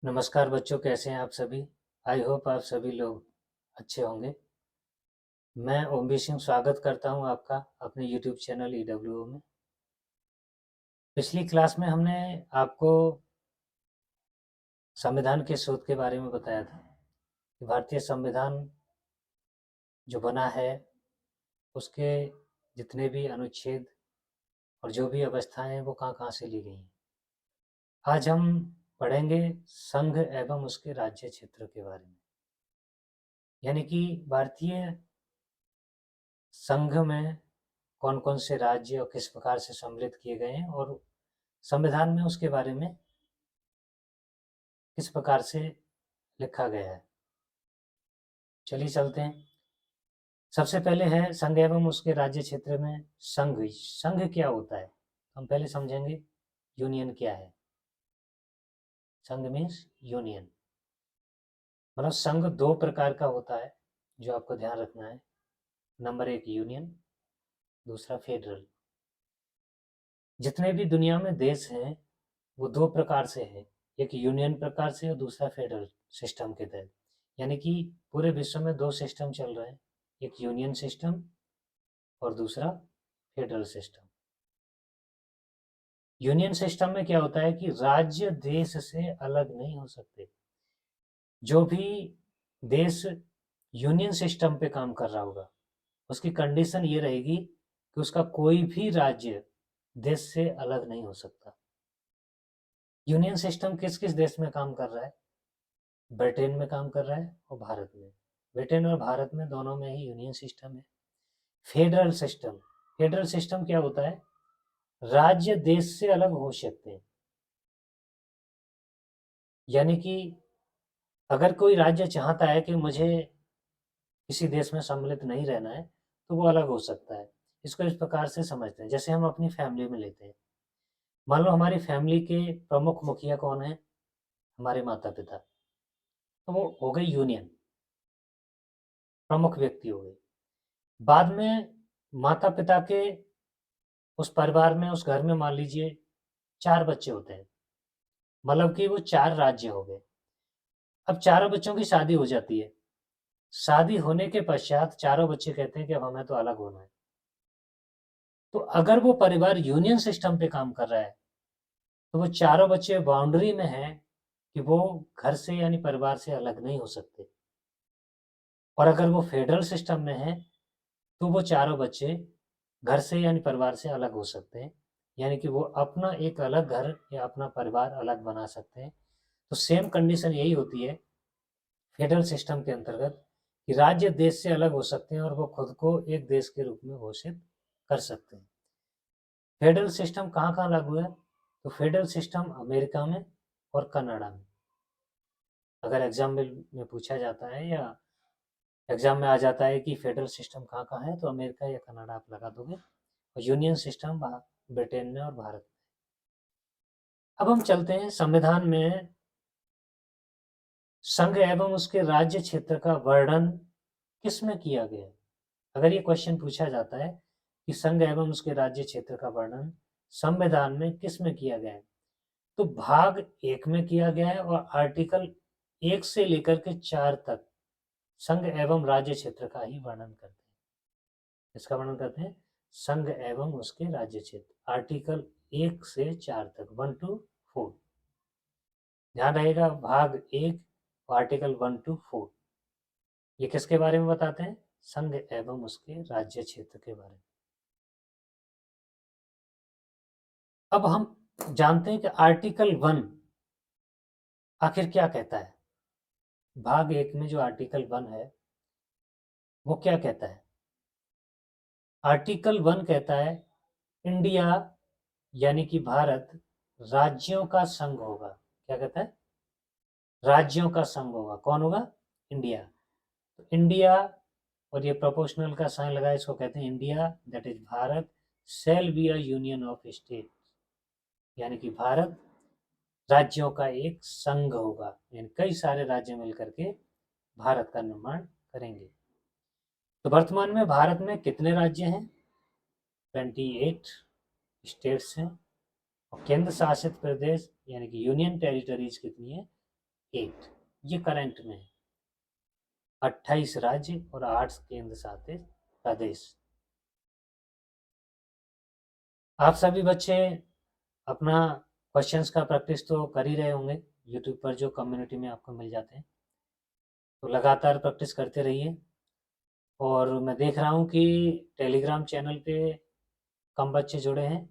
नमस्कार बच्चों, कैसे हैं आप सभी। आई होप आप सभी लोग अच्छे होंगे। मैं ओमबी सिंह स्वागत करता हूं आपका अपने यूट्यूब चैनल ईडब्ल्यूओ में। पिछली क्लास में हमने आपको संविधान के शोध के बारे में बताया था कि भारतीय संविधान जो बना है उसके जितने भी अनुच्छेद और जो भी अवस्थाएं हैं वो कहाँ कहाँ से ली गई हैं। आज हम पढ़ेंगे संघ एवं उसके राज्य क्षेत्र के बारे में, यानी कि भारतीय संघ में कौन कौन से राज्य और किस प्रकार से सम्मिलित किए गए हैं और संविधान में उसके बारे में किस प्रकार से लिखा गया है। चलिए चलते हैं। सबसे पहले है संघ एवं उसके राज्य क्षेत्र में संघ। संघ क्या होता है हम पहले समझेंगे। यूनियन क्या है। संघ मीन्स यूनियन, मतलब संघ दो प्रकार का होता है जो आपको ध्यान रखना है। नंबर एक यूनियन, दूसरा फेडरल। जितने भी दुनिया में देश हैं वो दो प्रकार से है, एक यूनियन प्रकार से और दूसरा फेडरल सिस्टम के तहत। यानी कि पूरे विश्व में दो सिस्टम चल रहे हैं, एक यूनियन सिस्टम और दूसरा फेडरल सिस्टम। यूनियन सिस्टम में क्या होता है कि राज्य देश से अलग नहीं हो सकते। जो भी देश यूनियन सिस्टम पे काम कर रहा होगा उसकी कंडीशन ये रहेगी कि उसका कोई भी राज्य देश से अलग नहीं हो सकता। यूनियन सिस्टम किस किस देश में काम कर रहा है? ब्रिटेन में काम कर रहा है और भारत में। ब्रिटेन और भारत में दोनों में ही यूनियन सिस्टम है। फेडरल सिस्टम, फेडरल सिस्टम क्या होता है? राज्य देश से अलग हो सकते हैं। यानी कि अगर कोई राज्य चाहता है कि मुझे किसी देश में सम्मिलित नहीं रहना है तो वो अलग हो सकता है। इसको इस प्रकार से समझते हैं, जैसे हम अपनी फैमिली में लेते हैं। मान लो हमारी फैमिली के प्रमुख मुखिया कौन है? हमारे माता पिता। तो वो हो गई यूनियन, प्रमुख व्यक्ति हो गए। बाद में माता पिता के उस परिवार में, उस घर में मान लीजिए 4 बच्चे होते हैं, मतलब कि वो 4 राज्य हो गए। अब चारों बच्चों की शादी हो जाती है। शादी होने के पश्चात चारों बच्चे कहते हैं कि अब हमें तो अलग होना है। तो अगर वो परिवार यूनियन सिस्टम पे काम कर रहा है तो वो चारों बच्चे बाउंड्री में हैं कि वो घर से यानी परिवार से अलग नहीं हो सकते। और अगर वो फेडरल सिस्टम में है तो वो चारों बच्चे घर से यानी परिवार से अलग हो सकते हैं, यानी कि वो अपना एक अलग घर या अपना परिवार अलग बना सकते हैं। तो सेम कंडीशन यही होती है फेडरल सिस्टम के अंतर्गत कि राज्य देश से अलग हो सकते हैं और वो खुद को एक देश के रूप में घोषित कर सकते हैं। फेडरल सिस्टम कहाँ कहाँ लागू है? तो फेडरल सिस्टम अमेरिका में और कनाडा में। अगर एग्जाम में पूछा जाता है या एग्जाम में आ जाता है कि फेडरल सिस्टम कहाँ कहाँ है तो अमेरिका या कनाडा आप लगा दोगे, और यूनियन सिस्टम ब्रिटेन में और भारत में। अब हम चलते हैं संविधान में संघ एवं उसके राज्य क्षेत्र का वर्णन किस में किया गया है। अगर ये क्वेश्चन पूछा जाता है कि संघ एवं उसके राज्य क्षेत्र का वर्णन संविधान में किस में किया गया है, तो भाग 1 में किया गया है और आर्टिकल 1 से लेकर के 4 तक संघ एवं राज्य क्षेत्र का ही वर्णन करते हैं। इसका वर्णन करते हैं संघ एवं उसके राज्य क्षेत्र, आर्टिकल 1 से 4 तक, 1 to 4। ध्यान रहेगा, भाग 1 आर्टिकल 1 to 4 ये किसके बारे में बताते हैं? संघ एवं उसके राज्य क्षेत्र के बारे में। अब हम जानते हैं कि आर्टिकल 1 आखिर क्या कहता है। भाग 1 में जो आर्टिकल 1 है वो क्या कहता है? आर्टिकल 1 कहता है इंडिया यानी कि भारत राज्यों का संघ होगा। क्या कहता है? राज्यों का संघ होगा। कौन होगा? इंडिया। तो इंडिया, और ये प्रोपोर्शनल का साइन लगा, इसको कहते हैं India, that is Bharat shall be a union of state, यानी कि भारत राज्यों का एक संघ होगा, यानी कई सारे राज्य मिलकर के भारत का निर्माण करेंगे। तो वर्तमान में भारत में कितने राज्य हैं? 28 स्टेट्स हैं। और केंद्र शासित प्रदेश यानी कि यूनियन टेरिटरीज कितनी है? 8, ये करंट में है। 28 राज्य और 8 केंद्र शासित प्रदेश। आप सभी बच्चे अपना क्वेश्चंस का प्रैक्टिस तो कर ही रहे होंगे यूट्यूब पर, जो कम्युनिटी में आपको मिल जाते हैं, तो लगातार प्रैक्टिस करते रहिए। और मैं देख रहा हूँ कि टेलीग्राम चैनल पे कम बच्चे जुड़े हैं,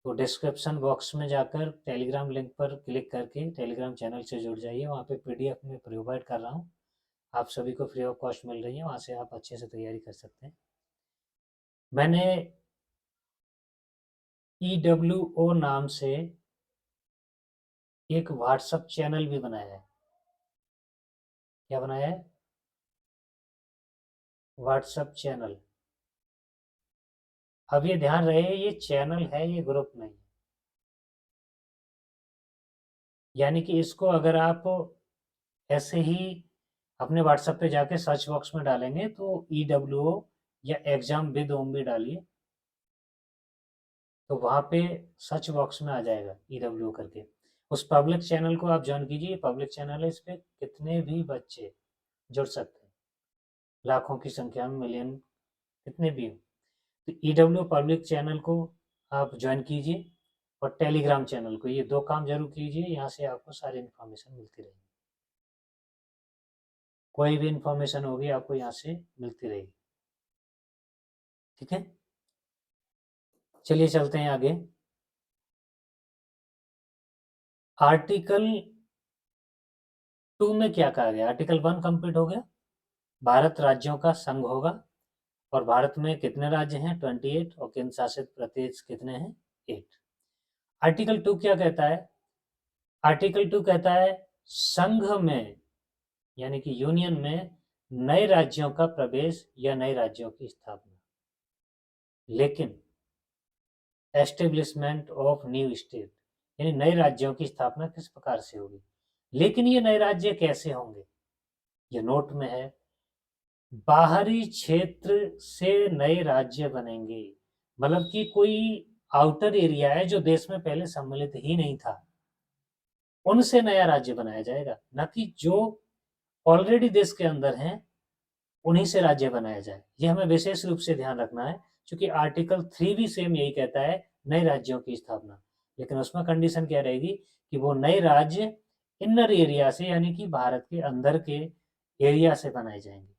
तो डिस्क्रिप्शन बॉक्स में जाकर टेलीग्राम लिंक पर क्लिक करके टेलीग्राम चैनल से जुड़ जाइए। वहाँ पे पीडीएफ में प्रोवाइड कर रहा हूँ, आप सभी को फ्री ऑफ कॉस्ट मिल रही है, वहाँ से आप अच्छे से तैयारी कर सकते हैं। मैंने EWO नाम से एक व्हाट्सएप चैनल भी बनाया है। क्या बनाया है? WhatsApp channel. अब ये ध्यान रहे, ये चैनल है, ये ग्रुप नहीं। यानी कि इसको अगर आप ऐसे ही अपने व्हाट्सएप पे जाके सर्च बॉक्स में डालेंगे तो EWO या एग्जाम विद ओम भी डालिए, तो वहाँ पे सर्च बॉक्स में आ जाएगा EWO करके। उस पब्लिक चैनल को आप ज्वाइन कीजिए, पब्लिक चैनल है, इस पे कितने भी बच्चे जुड़ सकते हैं, लाखों की संख्या में, मिलियन, कितने भी हो। तो EWO पब्लिक चैनल को आप ज्वाइन कीजिए और टेलीग्राम चैनल को, ये 2 काम जरूर कीजिए, यहाँ से आपको सारी इन्फॉर्मेशन मिलती रहेगी। कोई भी इन्फॉर्मेशन होगी आपको यहाँ से मिलती रहेगी। ठीक है, चलिए चलते हैं आगे। आर्टिकल 2 में क्या कहा गया? आर्टिकल 1 कंप्लीट हो गया, भारत राज्यों का संघ होगा, और भारत में कितने राज्य हैं? 28, और केंद्र शासित प्रदेश कितने हैं? 8। आर्टिकल 2 क्या कहता है? आर्टिकल 2 कहता है संघ में, यानी कि यूनियन में, नए राज्यों का प्रवेश या नए राज्यों की स्थापना। लेकिन एस्टेब्लिशमेंट ऑफ न्यू स्टेट, यानी नए राज्यों की स्थापना किस प्रकार से होगी, लेकिन ये नए राज्य कैसे होंगे, ये नोट में है। बाहरी क्षेत्र से नए राज्य बनेंगे, मतलब कि कोई आउटर एरिया है जो देश में पहले सम्मिलित ही नहीं था, उनसे नया राज्य बनाया जाएगा, न कि जो ऑलरेडी देश के अंदर हैं उन्हीं से राज्य बनाया जाए। यह हमें विशेष रूप से ध्यान रखना है, क्योंकि आर्टिकल 3 भी सेम यही कहता है, नए राज्यों की स्थापना। लेकिन उसमें कंडीशन क्या रहेगी कि वो नए राज्य इनर एरिया से, यानी कि भारत के अंदर के एरिया से बनाए जाएंगे,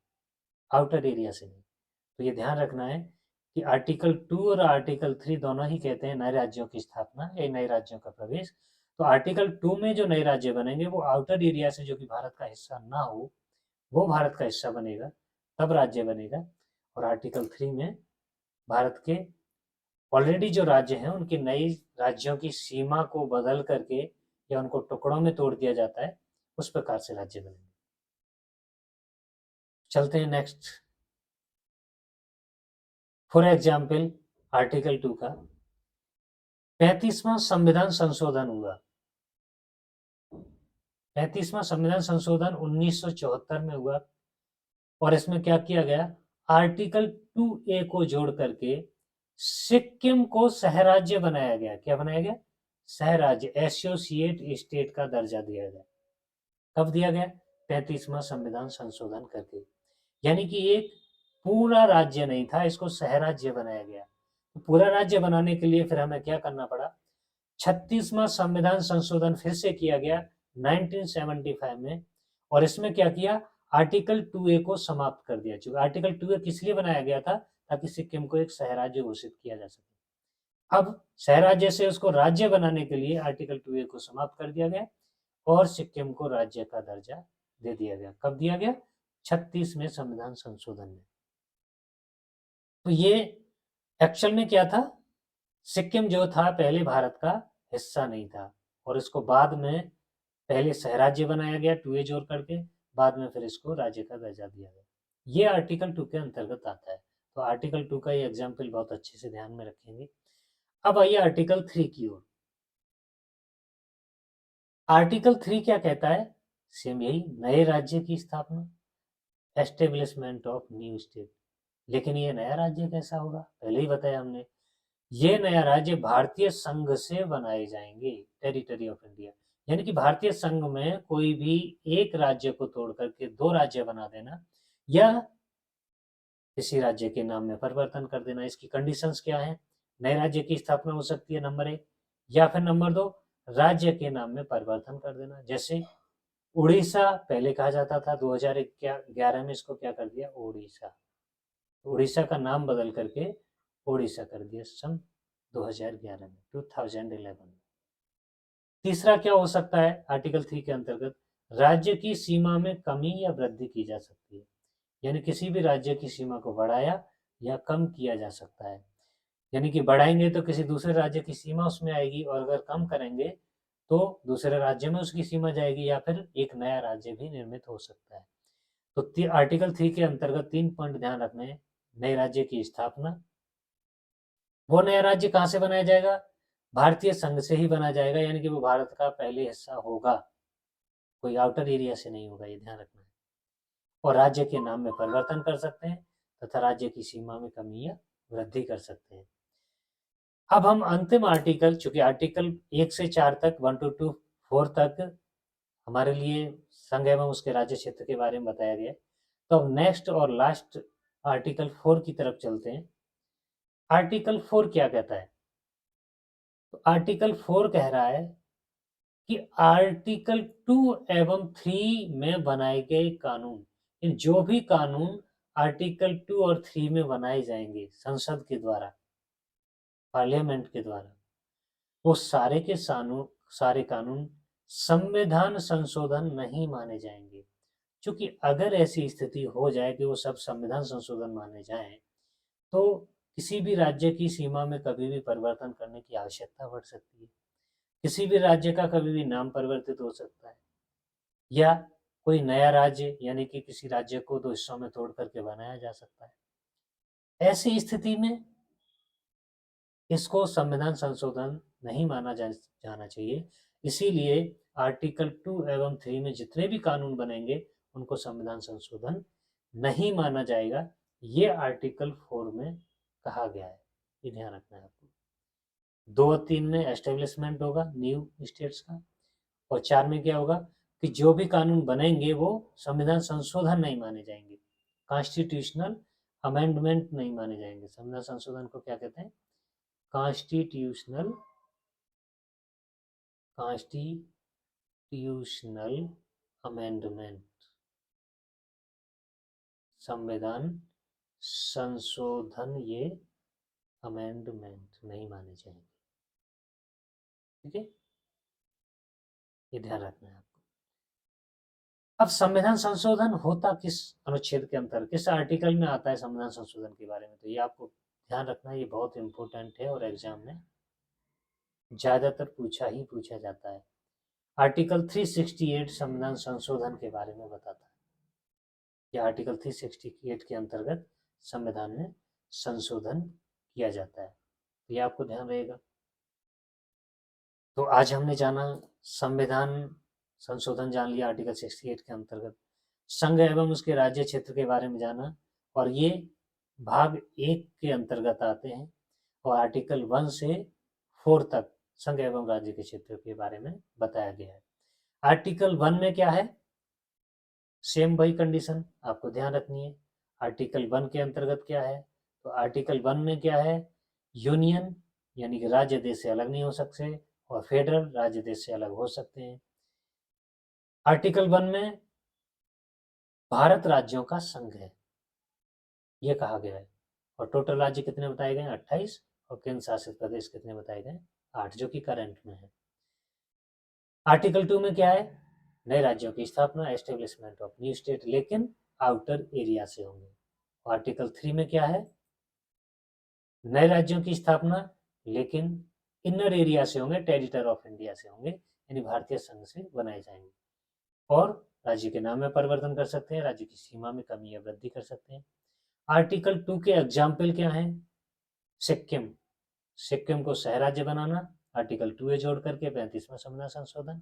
आउटर एरिया से नहीं। तो ये ध्यान रखना है कि आर्टिकल 2 और आर्टिकल 3 दोनों ही कहते हैं नए राज्यों की स्थापना या नए राज्यों का प्रवेश। तो आर्टिकल 2 में जो नए राज्य बनेंगे वो आउटर एरिया से, जो कि भारत का हिस्सा ना हो, वो भारत का हिस्सा बनेगा, तब राज्य बनेगा। और आर्टिकल 3 में भारत के ऑलरेडी जो राज्य हैं उनकी नई राज्यों की सीमा को बदल करके या उनको टुकड़ों में तोड़ दिया जाता है, उस प्रकार से राज्य बनेंगे। चलते हैं नेक्स्ट। फॉर एग्जाम्पल आर्टिकल 2 का 35वां संविधान संशोधन हुआ। 35वां संविधान संशोधन 1974 में हुआ, और इसमें क्या किया गया? आर्टिकल 2A को जोड़ करके सिक्किम को सहराज्य बनाया गया। क्या बनाया गया? सहराज्य, एसोसिएट स्टेट का दर्जा दिया गया। कब दिया गया? 35वां संविधान संशोधन करके। यानी कि एक पूरा राज्य नहीं था, इसको सहराज्य बनाया गया। तो पूरा राज्य बनाने के लिए फिर हमें क्या करना पड़ा? 36वां संविधान संशोधन फिर से किया गया 1975 में, और इसमें क्या किया? आर्टिकल 2A को समाप्त कर दिया। चूंकि आर्टिकल 2A किस लिए बनाया गया था? ताकि सिक्किम को एक सहराज्य घोषित किया जा सके। अब सहराज्य से उसको राज्य बनाने के लिए आर्टिकल 2A को समाप्त कर दिया गया और सिक्किम को राज्य का दर्जा दे दिया गया। कब दिया गया? 36वें संविधान संशोधन में। तो ये एक्चुअल में क्या था? सिक्किम जो था पहले भारत का हिस्सा नहीं था, और इसको बाद में पहले सहराज्य बनाया गया 2A जोड़ करके, बाद में फिर इसको राज्य का दर्जा दिया गया। ये आर्टिकल 2 के अंतर्गत आता है। तो आर्टिकल 2 का ये एग्जाम्पल बहुत अच्छे से ध्यान में रखेंगे। अब आइए आर्टिकल 3 की ओर। आर्टिकल 3 क्या कहता है? सेम यही, नए राज्य की स्थापना, एस्टेब्लिशमेंट ऑफ न्यू स्टेट। लेकिन ये नया राज्य कैसा होगा? पहले ही बताया हमने, ये नया राज्य भारतीय संघ से बनाए जाएंगे, टेरिटरी ऑफ इंडिया। यानी कि भारतीय संघ में कोई भी एक राज्य को तोड़ करके 2 राज्य बना देना या किसी राज्य के नाम में परिवर्तन कर देना। इसकी कंडीशंस क्या है? नए राज्य की स्थापना हो सकती है नंबर 1, या फिर नंबर 2 राज्य के नाम में परिवर्तन कर देना। जैसे उड़ीसा पहले कहा जाता था, 2011 में इसको क्या कर दिया? ओडिशा। उड़ीसा का नाम बदल करके ओडिशा कर दिया सन 2011 में, 2011 में। तीसरा क्या हो सकता है आर्टिकल 3 के अंतर्गत? राज्य की सीमा में कमी या वृद्धि की जा सकती है, यानी किसी भी राज्य की सीमा को बढ़ाया या कम किया जा सकता है। यानी कि बढ़ाएंगे तो किसी दूसरे राज्य की सीमा उसमें आएगी, और अगर कम करेंगे तो दूसरे राज्य में उसकी सीमा जाएगी, या फिर एक नया राज्य भी निर्मित हो सकता है। तो आर्टिकल 3 के अंतर्गत 3 पॉइंट ध्यान रखने हैं। नए राज्य की स्थापना, वो नया राज्य कहाँ से बनाया जाएगा? भारतीय संघ से ही बना जाएगा, यानी कि वो भारत का पहले हिस्सा होगा, कोई आउटर एरिया से नहीं होगा, ये ध्यान रखना है। और राज्य के नाम में परिवर्तन कर सकते हैं तथा राज्य की सीमा में कमी या वृद्धि कर सकते हैं। अब हम अंतिम आर्टिकल, चूंकि आर्टिकल 1 से 4 तक, 1 to 4 तक हमारे लिए संघ एवं उसके राज्य क्षेत्र के बारे में बताया गया, तो अब नेक्स्ट और लास्ट आर्टिकल 4 की तरफ चलते हैं। आर्टिकल 4 क्या कहता है? तो आर्टिकल 4 कह रहा है कि आर्टिकल 2 एवं 3 में बनाए गए कानून, इन जो भी कानून आर्टिकल 2 और 3 में बनाए जाएंगे संसद के द्वारा, पार्लियामेंट के द्वारा, वो सारे के सारे कानून संविधान संशोधन नहीं माने जाएंगे। क्योंकि अगर ऐसी स्थिति हो जाए कि वो सब संविधान संशोधन माने जाएं, तो किसी भी राज्य की सीमा में कभी भी परिवर्तन करने की आवश्यकता बढ़ सकती है, किसी भी राज्य का कभी भी नाम परिवर्तित हो सकता है, या कोई नया राज्य यानी कि किसी राज्य को 2 हिस्सों में तोड़ करके बनाया जा सकता है। ऐसी स्थिति में इसको संविधान संशोधन नहीं माना जाना चाहिए। इसीलिए आर्टिकल 2 एवं 3 में जितने भी कानून बनेंगे उनको संविधान संशोधन नहीं माना जाएगा। ये आर्टिकल 4 में कहा गया है, ये ध्यान रखना है आपको। 2 और 3 में एस्टेब्लिशमेंट होगा न्यू स्टेट्स का, और 4 में क्या होगा कि जो भी कानून बनेंगे वो संविधान संशोधन नहीं माने जाएंगे, कॉन्स्टिट्यूशनल अमेंडमेंट नहीं माने जाएंगे। संविधान संशोधन को क्या कहते हैं? Constitutional amendment. संविधान संशोधन ये अमेंडमेंट नहीं माने जाएंगे, ठीक है, ये ध्यान रखना है आपको। अब संविधान संशोधन होता किस अनुच्छेद के अंतर्गत, किस आर्टिकल में आता है संविधान संशोधन के बारे में? तो ये आपको ध्यान रखना है, ये बहुत इंपॉर्टेंट है और एग्जाम में ज्यादातर पूछा जाता है। आर्टिकल 368 संविधान संशोधन के बारे में बताता है। यह आर्टिकल 368 के अंतर्गत संविधान में संशोधन किया जाता है, तो ये आपको ध्यान रहेगा। तो आज हमने जाना संविधान संशोधन, जान लिया आर्टिकल 68 के अंतर्गत, संघ एवं उसके राज्य क्षेत्र के बारे में जाना, और ये भाग 1 के अंतर्गत आते हैं, और आर्टिकल 1 से 4 तक संघ एवं राज्य के क्षेत्र के बारे में बताया गया है। आर्टिकल 1 में क्या है? सेम वही कंडीशन आपको ध्यान रखनी है। आर्टिकल 1 के अंतर्गत क्या है? तो आर्टिकल 1 में क्या है? यूनियन यानी कि राज्य देश से अलग नहीं हो सकते, और फेडरल राज्य देश से अलग हो सकते हैं। आर्टिकल 1 में भारत राज्यों का संघ है, ये कहा गया है, और टोटल राज्य कितने बताए गए? 28, और केंद्र शासित प्रदेश कितने बताए गए? 8, जो कि करंट में है। आर्टिकल 2 में क्या है? नए राज्यों की स्थापना, एस्टेब्लिशमेंट ऑफ न्यू स्टेट, लेकिन आउटर एरिया से होंगे। आर्टिकल 3 में क्या है? नए राज्यों की स्थापना, लेकिन इनर एरिया से होंगे, टेरिटरी ऑफ इंडिया से होंगे, यानी भारतीय संघ से बनाए जाएंगे, और राज्य के नाम में परिवर्तन कर सकते हैं, राज्य की सीमा में कमी या वृद्धि कर सकते हैं। आर्टिकल 2 के एग्जाम्पल क्या हैं? सिक्किम, सिक्किम को सह राज्य बनाना, आर्टिकल 2 ए जोड़ करके 35वां संविधान संशोधन,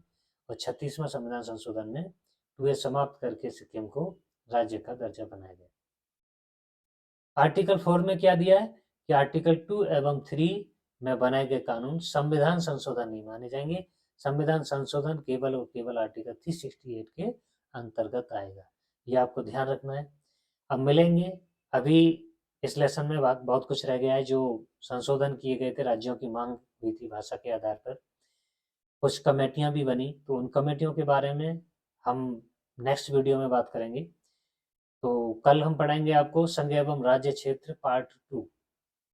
और 36वां संविधान संशोधन में 2 ए समाप्त करके सिक्किम को राज्य का दर्जा बनाया गया। आर्टिकल 4 में क्या दिया है कि आर्टिकल 2 एवं 3 में बनाए गए कानून संविधान संशोधन नहीं माने जाएंगे, संविधान संशोधन केवल और केवल आर्टिकल 368 के अंतर्गत आएगा। ये आपको ध्यान रखना है। अब मिलेंगे, अभी इस लेसन में बहुत कुछ रह गया है जो संशोधन किए गए थे, राज्यों की मांग हुई थी भाषा के आधार पर। कुछ कमेटियां भी बनी, तो उन कमेटियों के बारे में हम नेक्स्ट वीडियो में बात करेंगे। तो कल हम पढ़ाएंगे आपको संघ एवं राज्य क्षेत्र पार्ट 2।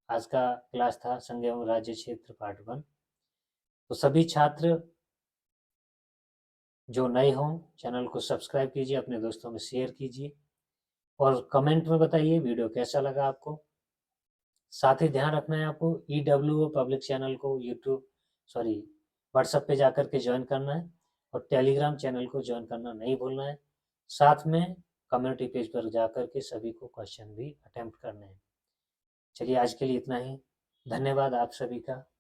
आज का क्लास था संघ एवं राज्य क्षेत्र पार्ट 1। तो सभी छात्र जो नए हों चैनल को सब्सक्राइब कीजिए, अपने दोस्तों में शेयर कीजिए और कमेंट में बताइए वीडियो कैसा लगा आपको। साथ ही ध्यान रखना है आपको EWO पब्लिक चैनल को व्हाट्सएप पे जाकर के ज्वाइन करना है और टेलीग्राम चैनल को ज्वाइन करना नहीं भूलना है। साथ में कम्युनिटी पेज पर जाकर के सभी को क्वेश्चन भी अटेम्प्ट करने हैं। चलिए आज के लिए इतना ही। धन्यवाद आप सभी का।